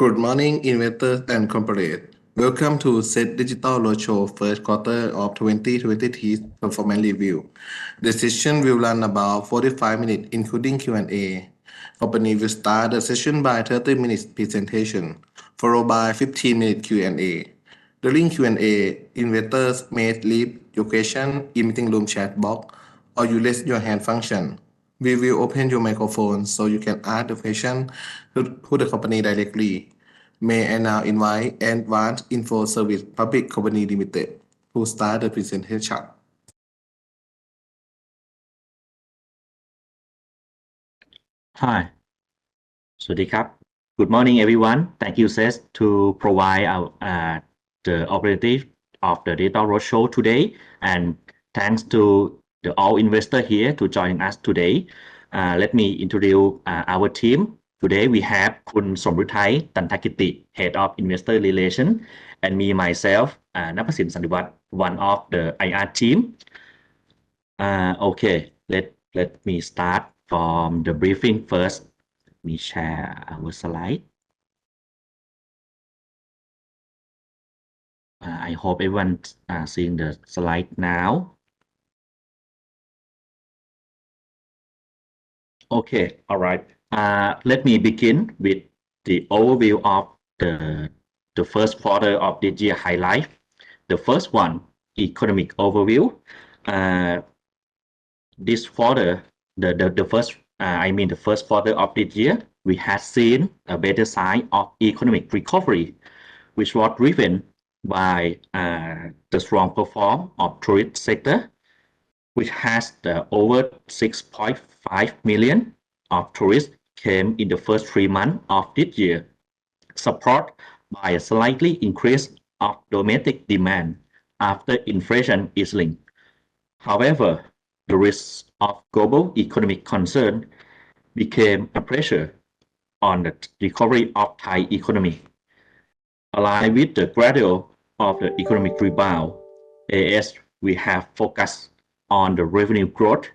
Good morning, investors and corporate. Welcome to SET Digital Roadshow first quarter of 2023 performance review. The session will run about 45 minutes, including Q&A. Company will start the session by 30 minutes presentation, followed by 15 minutes Q&A. During Q&A, investors may leave your question in meeting room chat box or you raise your hand function. We will open your microphone so you can ask the question to the company directly. May I now invite ADVANC Info Service Public Company Limited to start the presentation. Hi. สวัสดีครับ Good morning everyone. Thank you Seth to provide our the opportunity of the digital roadshow today, and thanks to the all investor here to join us today. Let me introduce our team. Today we have คุณสมฤทัย ตันทกิติ Head of Investor Relations, and me myself, ณภสิน สันติวัฒน์ one of the IR team. Okay, let me start from the briefing first. Let me share our slide. I hope everyone seeing the slide now. Okay, all right. Let me begin with the overview of the first quarter of this year highlight. The first one, economic overview. This quarter, the first quarter of this year, we had seen a better sign of economic recovery, which was driven by the strong performance of tourist sector, which has over 6.5 million of tourists came in the first 3 months of this year, supported by a slightly increase of domestic demand after inflation easing. However, the risk of global economic concern became a pressure on the recovery of Thai economy. Aligned with the gradual of the economic rebound, AS we have focused on the revenue growth,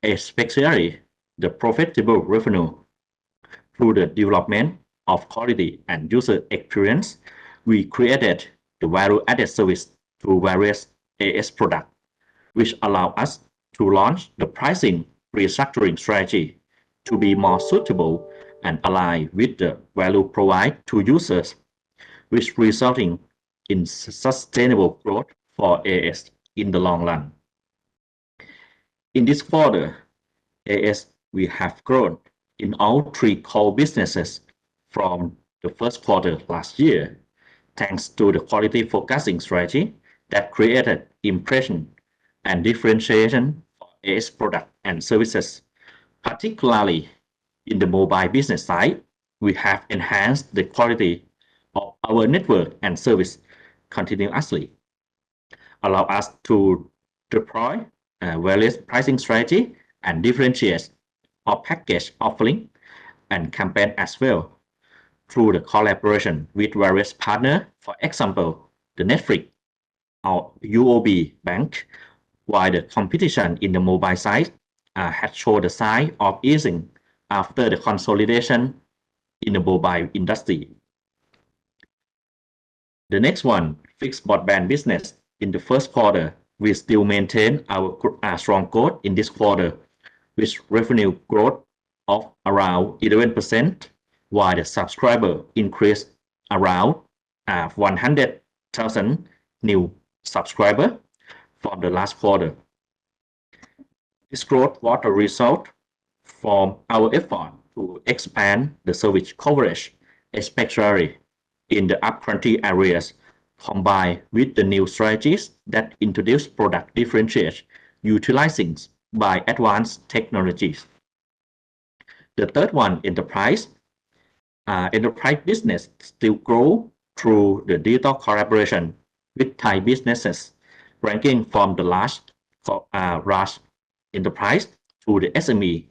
especially the profitable revenue. Through the development of quality and user experience, we created the value-added service through various AS products, which allow us to launch the pricing restructuring strategy to be more suitable and aligned with the value provided to users, which resulting in sustainable growth for AS in the long run. In this quarter, AS we have grown in all 3 core businesses from the first quarter last year, thanks to the quality focusing strategy that created impression and differentiation for AS product and services. Particularly in the mobile business side, we have enhanced the quality of our network and service continuously, allow us to deploy various pricing strategy and differentiate our package offering and campaign as well through the collaboration with various partners, for example, the Netflix or UOB Bank, while the competition in the mobile side had shown the sign of easing after the consolidation in the mobile industry. The next one, fixed broadband business. In the first quarter, we still maintain our strong growth in this quarter, with revenue growth of around 11%, while the subscriber increased around 100,000 new subscribers from the last quarter. This growth was a result from our effort to expand the service coverage, especially in the up-country areas, combined with the new strategies that introduce product differentiation utilizing by advanced technologies. The third one, enterprise. Enterprise business still grow through the digital collaboration with Thai businesses, ranking from the large enterprise to the SME.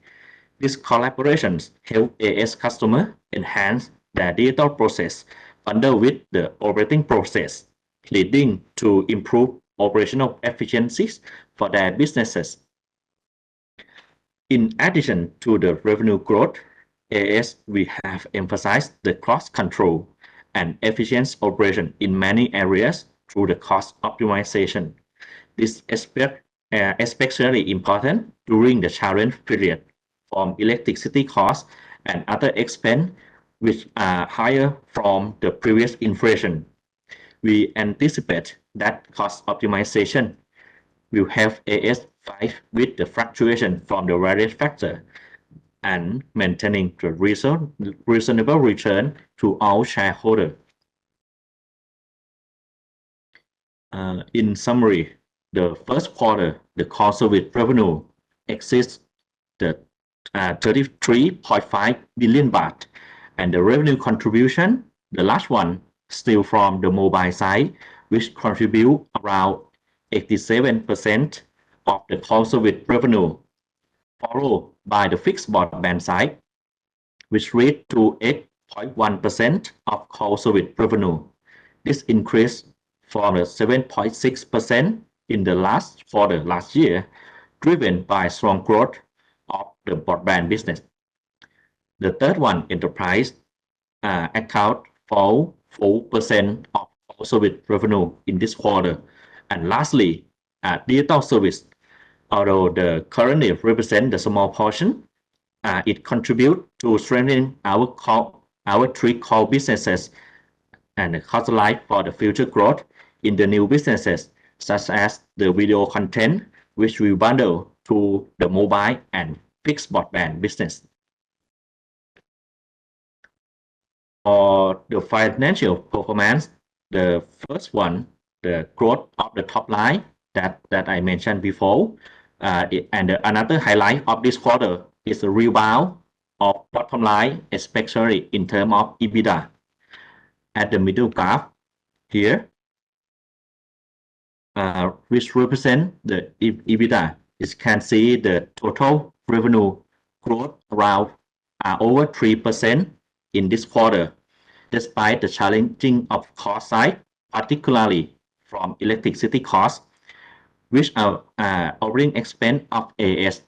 These collaborations help AS customer enhance their digital process bundled with the operating process, leading to improved operational efficiencies for their businesses. In addition to the revenue growth, AS we have emphasized the cost control and efficient operation in many areas through the cost optimization. This aspect especially important during the challenge period from electricity costs and other expense which are higher from the previous inflation. We anticipate that cost optimization will help AS fight with the fluctuation from the various factors and maintaining the reasonable return to all shareholders. In summary, the first quarter, the core service revenue exceeds the 33.5 billion baht, and the revenue contribution, the last one, still from the mobile side, which contribute around 87% of the core service revenue, followed by the fixed broadband side, which reached to 8.1% of core service revenue. This increased from the 7.6% in the last quarter last year, driven by strong growth of the broadband business. The third one, enterprise, account for 4% of core service revenue in this quarter. And lastly, digital service, although the currently represent the small portion, it contributes to strengthening our three core businesses and the cost line for the future growth in the new businesses, such as the video content, which we bundle to the mobile and fixed broadband business. For the financial performance, the first one, the growth of the top line that I mentioned before, and another highlight of this quarter is the rebound of bottom line, especially in terms of EBITDA. At the middle graph here, which represent the EBITDA, you can see the total revenue growth around over 3% in this quarter, despite the challenging of cost side, particularly from electricity costs, which are operating expense of AS.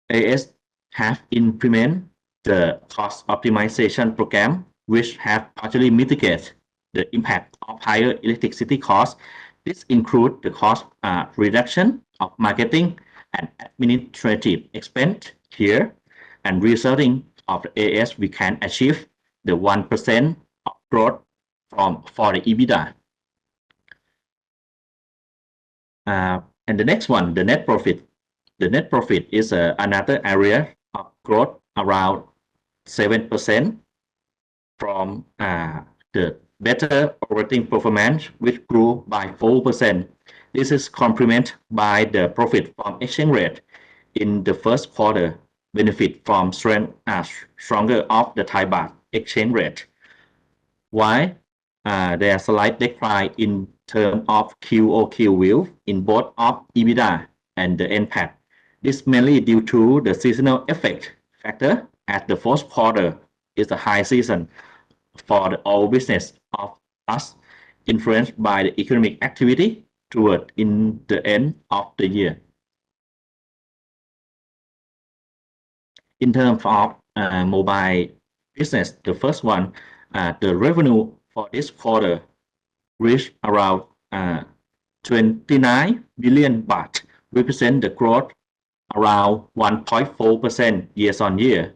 AS have implemented the cost optimization program, which have partially mitigated the impact of higher electricity costs. This includes the cost reduction of marketing and administrative expense here, and resulting of the AS, we can achieve the 1% of growth for the EBITDA. And the next one, the net profit. The net profit is another area of growth around 7% from the better operating performance, which grew by 4%. This is complemented by the profit from exchange rate in the first quarter, benefit from stronger of the Thai baht exchange rate. Why? There's a slight decline in terms of QOQ view in both of EBITDA and the NPAT. This mainly due to the seasonal effect factor, as the fourth quarter is the high season for the all business of us, influenced by the economic activity toward in the end of the year. In terms of mobile business, the first one, the revenue for this quarter reached around 29 billion baht, represent the growth around 1.4% years on year.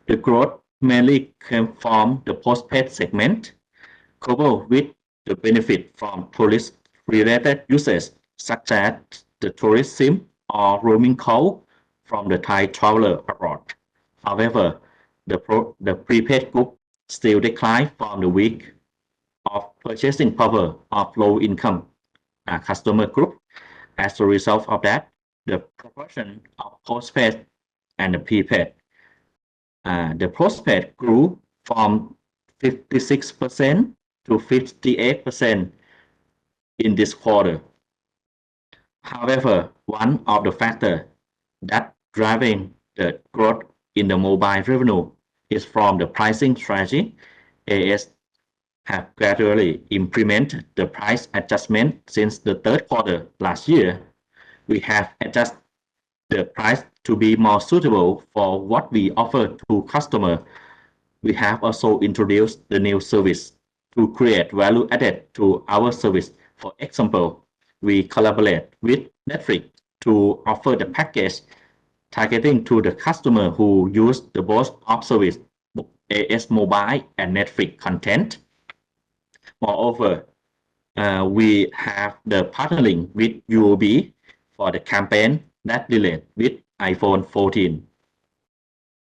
The growth mainly came from the postpaid segment, coupled with the benefit from tourist-related uses, such as the tourist SIM or roaming call from the Thai traveler abroad. However, the prepaid group still declined from the weak of purchasing power of low-income customer group. As a result of that, the proportion of postpaid and the prepaid, the postpaid grew from 56% to 58% in this quarter. However, one of the factors that driving the growth in the mobile revenue is from the pricing strategy. AS have gradually implemented the price adjustment since the third quarter last year. We have adjusted the price to be more suitable for what we offer to customer We have also introduced the new service to create value added to our service. For example, we collaborate with Netflix to offer the package targeting to the customer who use the both of service AS Mobile and Netflix content. Moreover, we have the partnering with UOB for the campaign that relate with iPhone 14.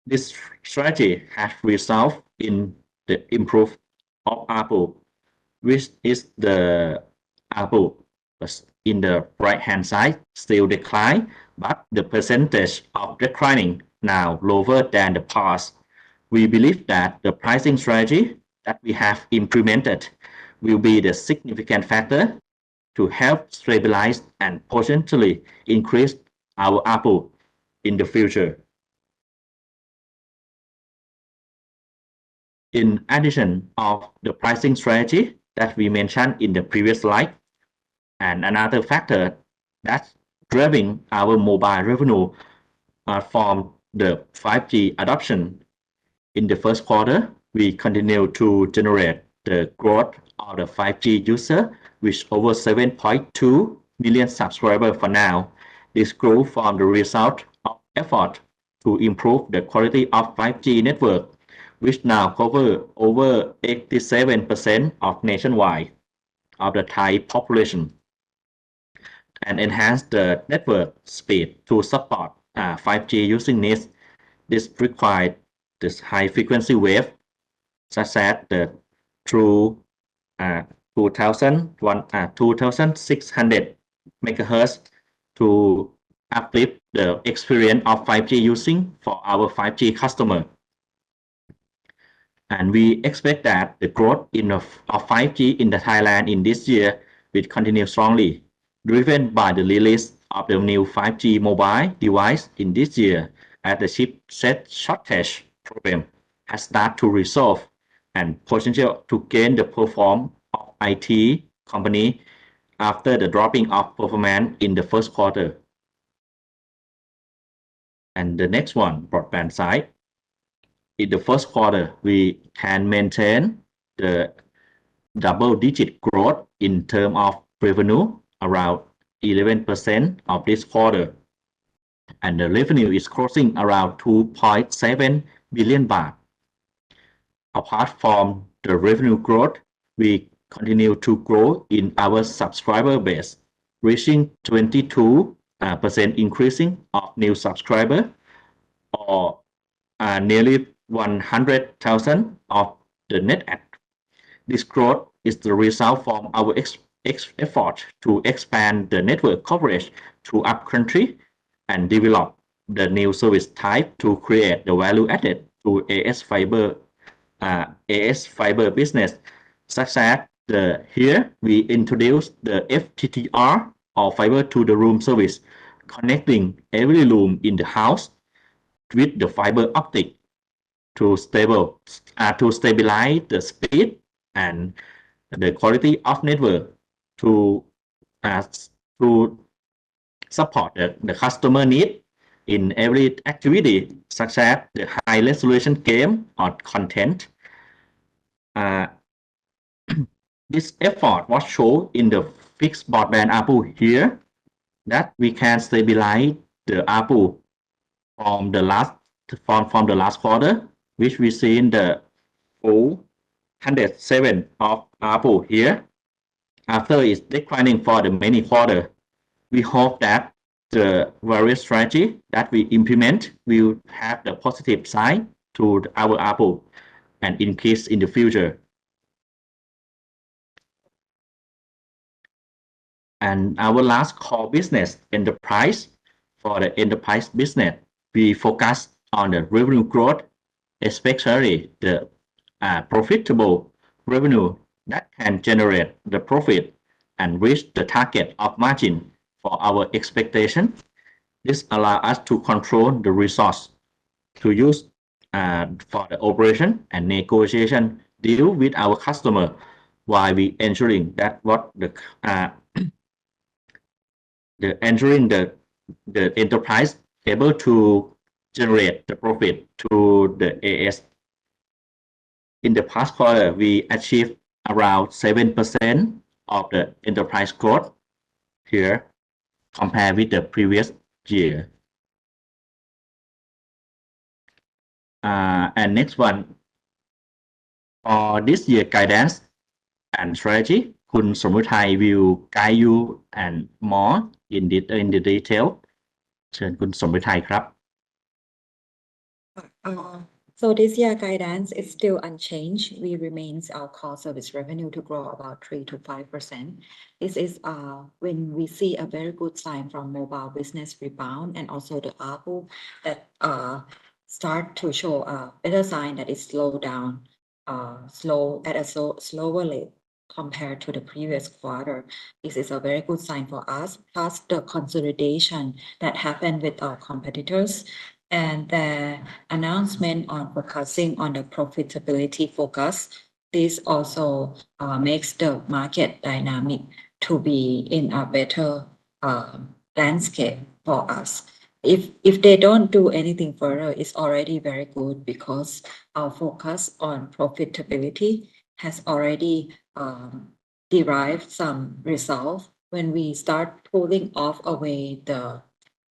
This strategy has resulted in the improvement of ARPU, which is the ARPU in the right-hand side still decline, but the percentage of declining now lower than the past. We believe that the pricing strategy that we have implemented will be the significant factor to help stabilize and potentially increase our ARPU in the future. In addition of the pricing strategy that we mentioned in the previous slide, and another factor that's driving our mobile revenue from the 5G adoption. In the first quarter, we continue to generate the growth of the 5G user, with over 7.2 million subscribers for now. This growth from the result of effort to improve the quality of 5G network, which now cover over 87% of nationwide of the Thai population, and enhance the network speed to support 5G using needs. This required this high frequency wave, such as the through 2600 megahertz to uplift the experience of 5G using for our 5G customer. And we expect that the growth of 5G in the Thailand in this year will continue strongly, driven by the release of the new 5G mobile device in this year, as the chipset shortage problem has started to resolve and potential to gain the performance of IT company after the dropping of performance in the first quarter. And the next one, broadband side. In the first quarter, we can maintain the double-digit growth in terms of revenue, around 11% of this quarter, and the revenue is crossing around 2.7 billion baht. Apart from the revenue growth, we continue to grow in our subscriber base, reaching 22% increasing of new subscribers, or nearly 100,000 of the net add. This growth is the result from our effort to expand the network coverage to upcountry and develop the new service type to create the value added to AS fiber business, such as here we introduced the FTTR, or fiber to the room service, connecting every room in the house with the fiber optic to stabilize the speed and the quality of network to support the customer need in every activity, such as the high resolution game or content. This effort was shown in the fixed broadband ARPU here, that we can stabilize the ARPU from the last quarter, which we see in the 407 of ARPU here, after it's declining for the many quarters. We hope that the various strategy that we implement will have the positive side to our ARPU and increase in the future. And our last core business, enterprise. For the enterprise business, we focus on the revenue growth, especially the profitable revenue that can generate the profit and reach the target of margin for our expectation. This allows us to control the resource to use for the operation and negotiation deal with our customer, while we ensuring that what the ensuring the enterprise able to generate the profit to the AS In the past quarter, we achieved around 7% of the enterprise growth here compared with the previous year. And next one, for this year guidance and strategy คุณสมมุทัย will guide you and more in the detail เชิญคุณสมมุทัยครับ So this year guidance is still unchanged. We remains our core service revenue to grow about 3 to 5%. This is when we see a very good sign from mobile business rebound and also the ARPU that start to show a better sign that is slow down, at a slower rate compared to the previous quarter. This is a very good sign for us. Plus the consolidation that happened with our competitors and the announcement on focusing on the profitability focus. This also makes the market dynamic to be in a better landscape for us. If they don't do anything further, it's already very good because our focus on profitability has already derived some result when we start pulling off away the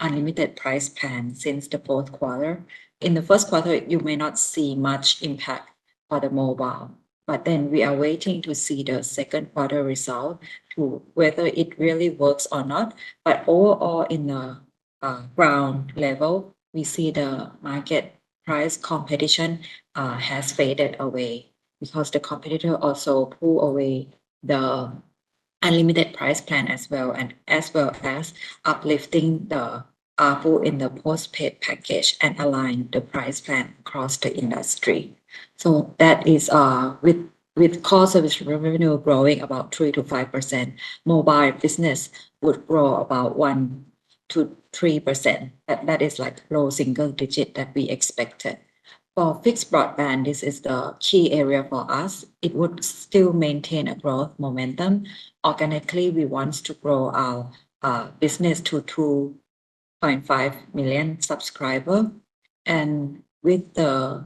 unlimited price plan since the fourth quarter. In the first quarter, you may not see much impact for the mobile, but then we are waiting to see the second quarter result to whether it really works or not. But overall, in the ground level, we see the market price competition has faded away because the competitor also pull away the unlimited price plan as well as uplifting the ARPU in the postpaid package and align the price plan across the industry. So that is with core service revenue growing about 3 to 5%, mobile business would grow about 1 to 3%. That is like low single digit that we expected. For fixed broadband, this is the key area for us. It would still maintain a growth momentum. Organically, we want to grow our business to 2.5 million subscribers. And with the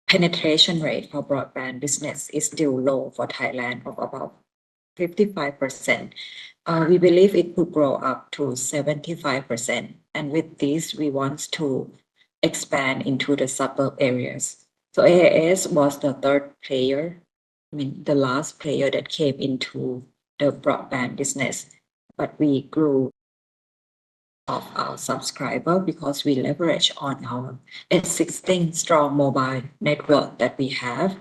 penetration rate for broadband business is still low for Thailand of about 55%. We believe it could grow up to 75%. And with this, we want to expand into the suburb areas. So AIS was the third player, the last player that came into the broadband business, but we grew of our subscriber because we leverage on our existing strong mobile network that we have.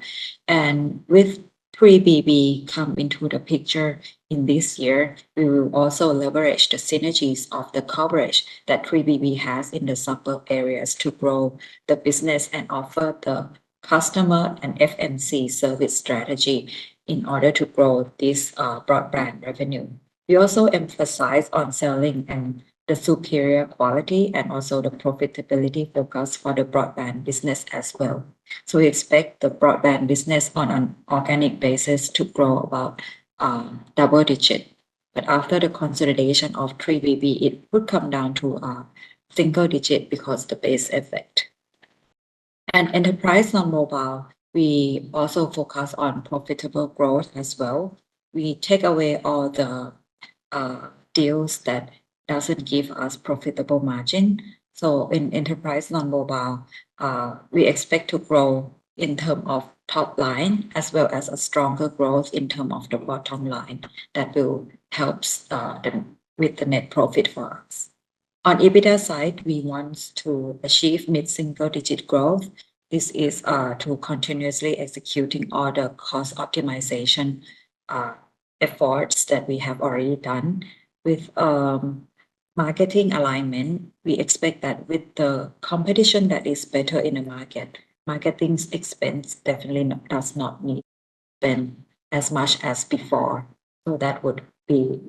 And with 3BB come into the picture in this year, we will also leverage the synergies of the coverage that 3BB has in the suburb areas to grow the business and offer the customer and FMC service strategy in order to grow this broadband revenue. We also emphasize on selling and the superior quality and also the profitability focus for the broadband business as well. So we expect the broadband business on an organic basis to grow about double digit. But after the consolidation of 3BB, it would come down to a single digit because the base effect. And enterprise non-mobile, we also focus on profitable growth as well. We take away all the deals that doesn't give us profitable margin. So in enterprise non-mobile, we expect to grow in terms of top line as well as a stronger growth in terms of the bottom line that will help with the net profit for us. On EBITDA side, we want to achieve mid-single digit growth. This is to continuously executing all the cost optimization efforts that we have already done. With marketing alignment, we expect that with the competition that is better in the market, marketing expense definitely does not need to spend as much as before. So that would be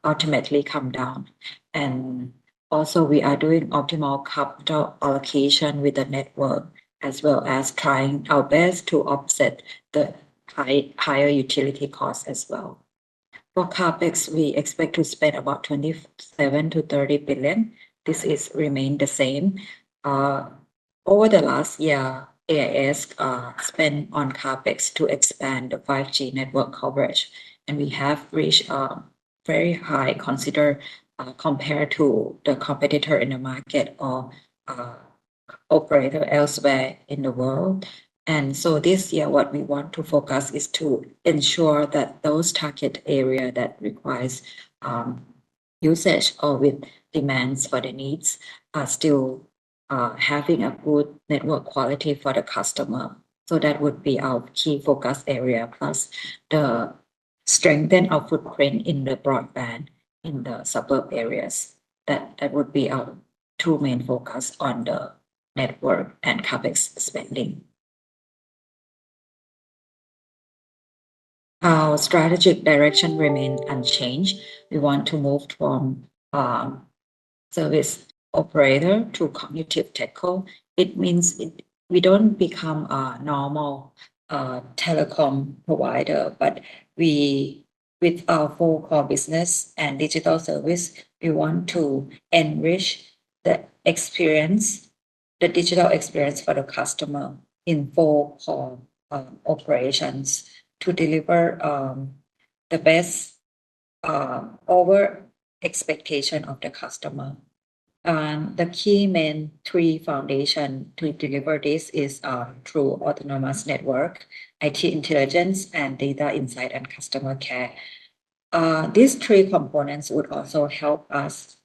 ultimately come down. And also we are doing optimal capital allocation with the network as well as trying our best to offset the higher utility costs as well. For CapEx, we expect to spend about 27 to 30 billion. This is remain the same. Over the last year, AIS spend on CapEx to expand the 5G network coverage, and we have reached very high compared to the competitor in the market or operator elsewhere in the world. And so this year, what we want to focus is to ensure that those target area that requires usage or with demands for the needs are still having a good network quality for the customer. So that would be our key focus area, plus the strengthen our footprint in the broadband in the suburb areas. That would be our two main focus on the network and CapEx spending. Our strategic direction remains unchanged. We want to move from service operator to cognitive telco. It means we don't become a normal telecom provider, but with our full core business and digital service, we want to enrich the digital experience for the customer in full core operations to deliver the best over expectation of the customer. The key main three foundation to deliver this is through autonomous network, IT intelligence, and data insight and customer care. These three components would also help us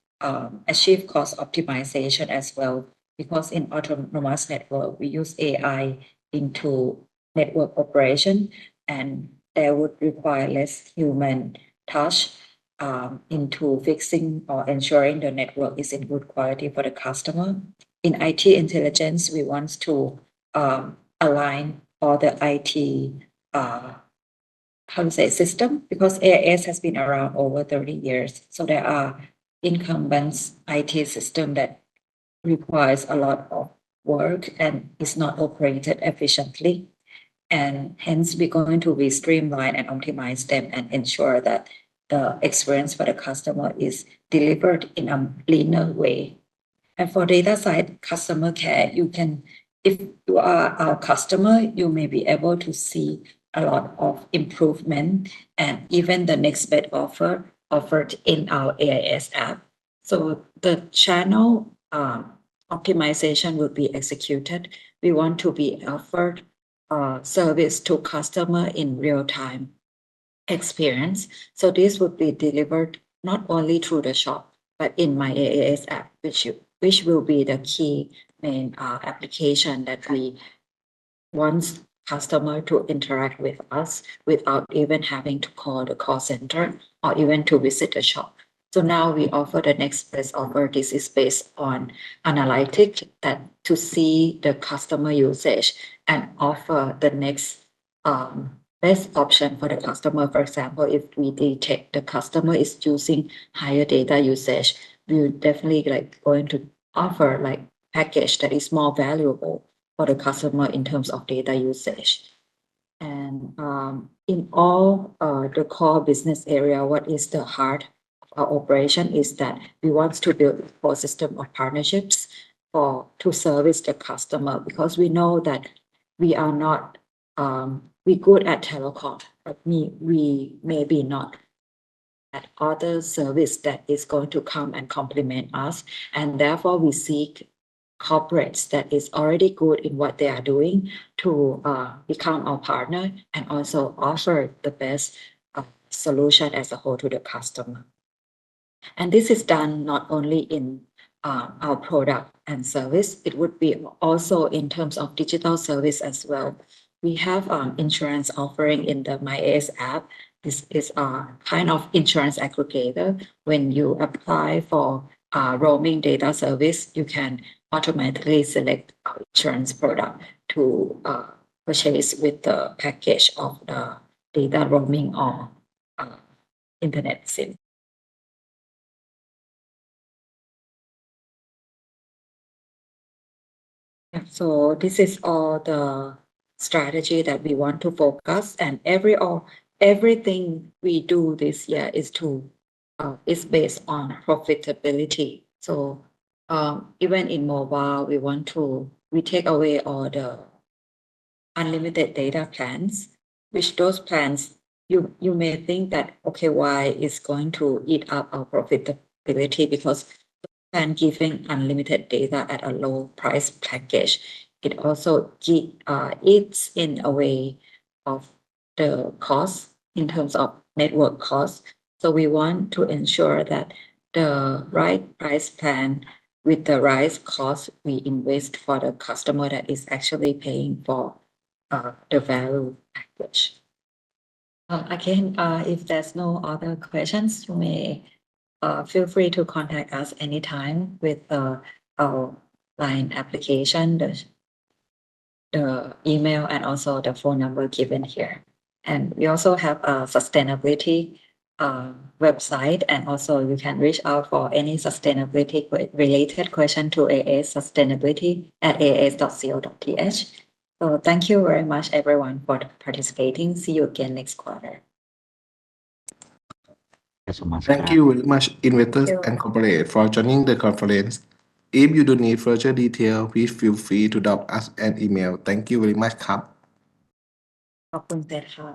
achieve cost optimization as well, because in autonomous network, we use AI into network operation, and there would require less human touch into fixing or ensuring the network is in good quality for the customer. In IT intelligence, we want to align all the IT system, because AIS has been around over 30 years. So there are incumbents IT system that requires a lot of work and is not operated efficiently. And hence we're going to streamline and optimize them and ensure that the experience for the customer is delivered in a leaner way. And for data side customer care, if you are our customer, you may be able to see a lot of improvement and even the next best offer offered in our AIS app. So the channel optimization will be executed. We want to be offered service to customer in real time experience. So this would be delivered not only through the shop, but in my AIS app, which will be the key main application that we want customer to interact with us without even having to call the call center or even to visit the shop. So now we offer the next best offer. This is based on analytics that to see the customer usage and offer the next best option for the customer. For example, if we detect the customer is using higher data usage, we're definitely going to offer package that is more valuable for the customer in terms of data usage. And in all the core business area, what is the heart of our operation is that we want to build a core system of partnerships to service the customer, because we know that we are not we good at telecom, but we maybe not at other service that is going to come and complement us, and therefore we seek corporates that is already good in what they are doing to become our partner and also offer the best solution as a whole to the customer. And this is done not only in our product and service, it would be also in terms of digital service as well. We have insurance offering in the MyAS app. This is a kind of insurance aggregator. When you apply for roaming data service, you can automatically select our insurance product to purchase with the package of the data roaming or internet SIM. So this is all the strategy that we want to focus, and everything we do this year is based on profitability. So even in mobile, we take away all the unlimited data plans, which those plans you may think that, okay, why is going to eat up our profitability because plan giving unlimited data at a low price package. It also eats in a way of the cost in terms of network cost. So we want to ensure that the right price plan with the right cost we invest for the customer that is actually paying for the value package. Again, if there's no other questions, you may feel free to contact us anytime with our line application, the email, and also the phone number given here. And we also have a sustainability website, and also you can reach out for any sustainability related question to AAS sustainability@aas.co.th. So thank you very much, everyone, for participating. See you again next quarter. Thank you so much Thank ครับ you very much, investors Thank you. and corporate, for joining the conference. If you do need further detail, please feel free to drop us an email. Thank you very much ครับ ขอบคุณเซธค่ะ